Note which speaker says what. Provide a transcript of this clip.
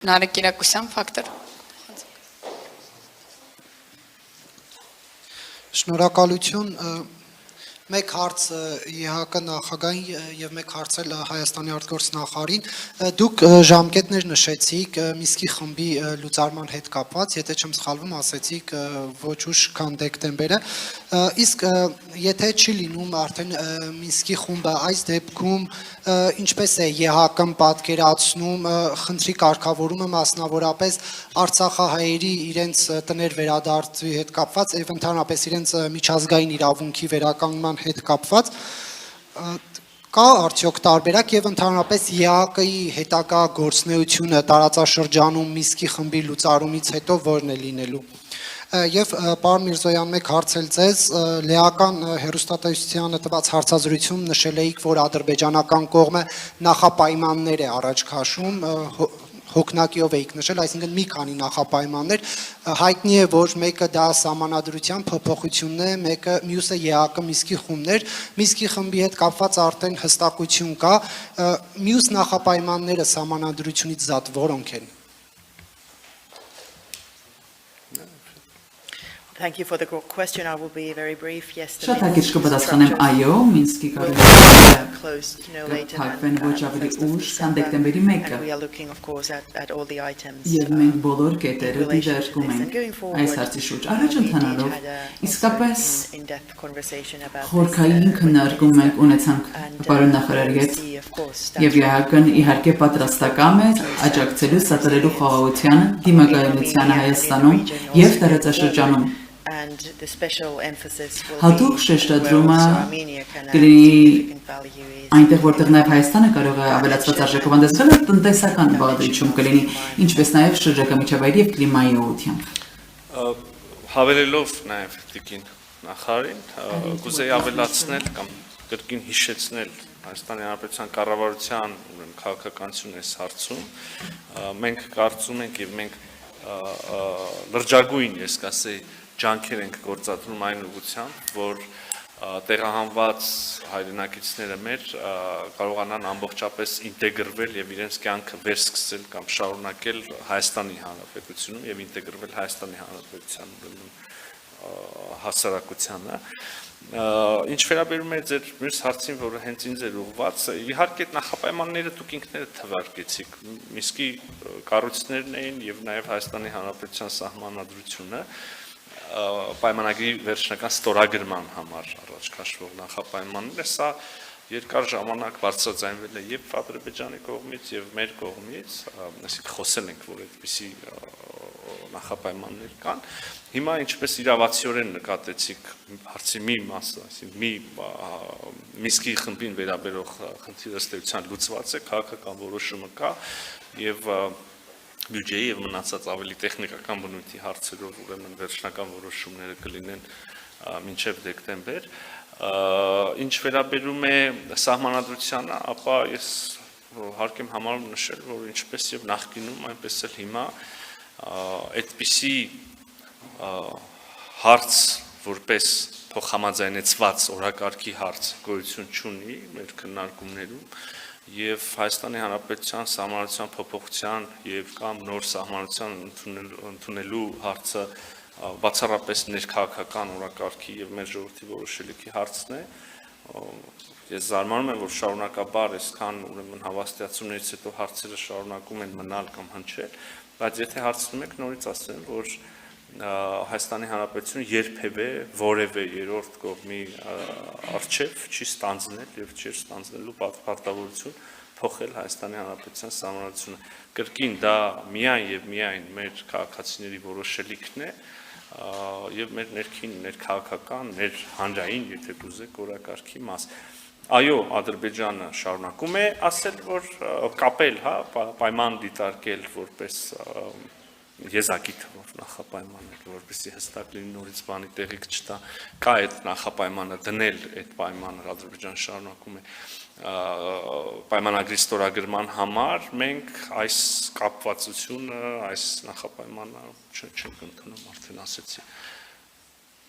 Speaker 1: Նարեկիրակության ֆակտոր։
Speaker 2: Շնորհակալություն, մեկ հարց ԵՀԿ նախագահին եւ մեկ հարց էլ Հայաստանի արտգործ նախարարին, դուք ժամկետներ նշեցիք Միսկի խմբի լուծարման հետ կապված, եթե չեմ սխալվում, ասեցիք ոչ ուշ քան դեկտեմբերը, իսկ եթե չի լինում արդեն Միսկի խումբը այս դեպքում ինչպես է ԵՀԿ-ն պատկերացնում խնդրի կարգավորումը մասնավորապես արցախահայերի իրենց տներ վերադարձի հետ կապված եւ ընդհանրապես իրենց միջազգային իրավունքի վերականգնման հետ կապված կա արդյոք տարբերակ եւ ընդհանրապես ԵԱԿ-ի հետագա գործունեությունը տարածաշրջանում Միսկի խմբի լուծարումից հետո որն է լինելու Եվ պարոն Միրզոյան մեկ հարց էլ ձեզ լեական հեռուստատեսությանը տված հարցազրույցում նշել էիք, որ ադրբեջանական կողմը նախապայմաններ է առաջ քաշում հոգնակիով էիք նշել, այսինքն մի քանի նախապայմաններ, հայտնի է, որ մեկը դա սահմանադրության փոփոխությունն է, մյուսը ԵԱԿ Միսկի խումբներ, Միսկի խմբի հետ կապված արդեն հստակություն կա, մյուս նախապայմանները սահմանադրությունից զատ որոնք են։
Speaker 3: Thank you for the question. I will be very brief. Yes, the
Speaker 4: Շատ հակիրճ կպատասխանեմ այո, Մինսկի
Speaker 3: closed no later
Speaker 4: than ոչ ավելի ուշ, քան դեկտեմբերի 1-ը։
Speaker 3: We are looking of course at all the items.
Speaker 4: Եվ մենք բոլոր կետերը դիտարկում ենք այս հարցի շուրջ։ Առաջ ընթանալով, իսկապես խորքային քննարկում ենք ունեցանք պարոն նախարարի հետ, եւ ԵՀԿ-ն իհարկե պատրաստական է աջակցելու սատարելու խաղաղությանը, դիմակայունությանը Հայաստանում եւ տարածաշրջանում։ Հատուկ շեշտադրումը կլինի այնտեղ, որտեղ նաև Հայաստանը կարող է ավելացված արժեքով հանդեսվել, տնտեսական բաղադրիչում կլինի, ինչպես նաև շրջակա միջավայրի եւ կլիմայի ուղղությամբ։
Speaker 5: Հավելելով նաև Տիկին նախարարին, կուզեի ավելացնել կամ կրկին հիշեցնել Հայաստանի Հանրապետության կառավարության քաղաքականություն այս հարցում, մենք կարծում ենք եւ մենք լրջագույն, ես կասեի, ջանքեր ենք գործադրում այն ուղղությամբ, որ տեղահանված հայրենակիցները մեր կարողանան ամբողջապես ինտեգրվել եւ իրենց կյանքը վերսկսել կամ շարունակել Հայաստանի Հանրապետությունում եւ ինտեգրվել Հայաստանի Հանրապետության հասարակությանը։ Ինչ վերաբերում է ձեր մյուս հարցին, որը հենց ինձ էր ուղղված, իհարկե նախապայմանները դուք ինքներդ թվարկեցիք, Միսկի կառույցներն էին եւ նաեւ Հայաստանի Հանրապետության սահմանադրությունը պայմանագրի վերջնական ստորագրման համար առաջ քաշվող նախապայմանները, սա երկար ժամանակ բարձրաձայնվել է եւ Ադրբեջանի կողմից եւ մեր կողմից, այսինքն խոսել ենք, որ այդպիսի նախապայմաններ կան։ Հիմա ինչպես իրավացիորեն նկատեցիք հարցի մի մասը, այսինքն մի Միսկի խմբին վերաբերող խնդիրը ըստ էության լուծված է, քաղաքական որոշումը կա եւ բյուջեի եւ մնացած ավելի տեխնիկական բնույթի հարցերով ուրեմն վերջնական որոշումները կլինեն մինչեւ դեկտեմբեր ինչ վերաբերում է սահմանադրությանը ապա ես հարկ եմ համարում նշել որ ինչպես եւ նախկինում այնպես էլ հիմա այդպիսի հարց որպես փոխհամաձայնեցված օրակարգի հարց գոյություն չունի մեր քննարկումներում Եվ Հայաստանի Հանրապետության սահմանադրության փոփոխության եւ կամ նոր սահմանադրության ընդունելու հարցը բացառապես ներքաղաքական օրակարգի եւ մեր ժողովրդի որոշելիքի հարցն է։ Ես զարմանում եմ, որ շարունակաբար այսքան ուրեմն հավաստիացումներից հետո հարցերը շարունակում են մնալ կամ հնչել, բայց եթե հարցնում եք նորից ասեմ, որ Հայաստանի Հանրապետությունը երբևէ որևէ երրորդ կողմի արչև չի ստանձնել եւ չի ստանձնելու պարտավորություն փոխել Հայաստանի Հանրապետության սահմանադրությունը։ Կրկին դա միայն եւ միայն մեր քաղաքացիների որոշելիքն է եւ մեր ներքին ներքաղաքական, մեր հանրային, եթե կուզեք, օրակարգի մաս։ Այո, Ադրբեջանը շարունակում է ասել, որ կապել, հա, պայման դիտարկել որպես եզակի թվով նախապայմաններ, որպեսզի հստակ լինի նորից բանի տեղիք չտա, կա այդ նախապայմանը դնել այդ պայմանը Ադրբեջանը շարունակում է պայմանագրի ստորագրման համար, մենք այս կապվածությունը, այս նախապայմանը չենք ընդունում, արդեն ասեցի։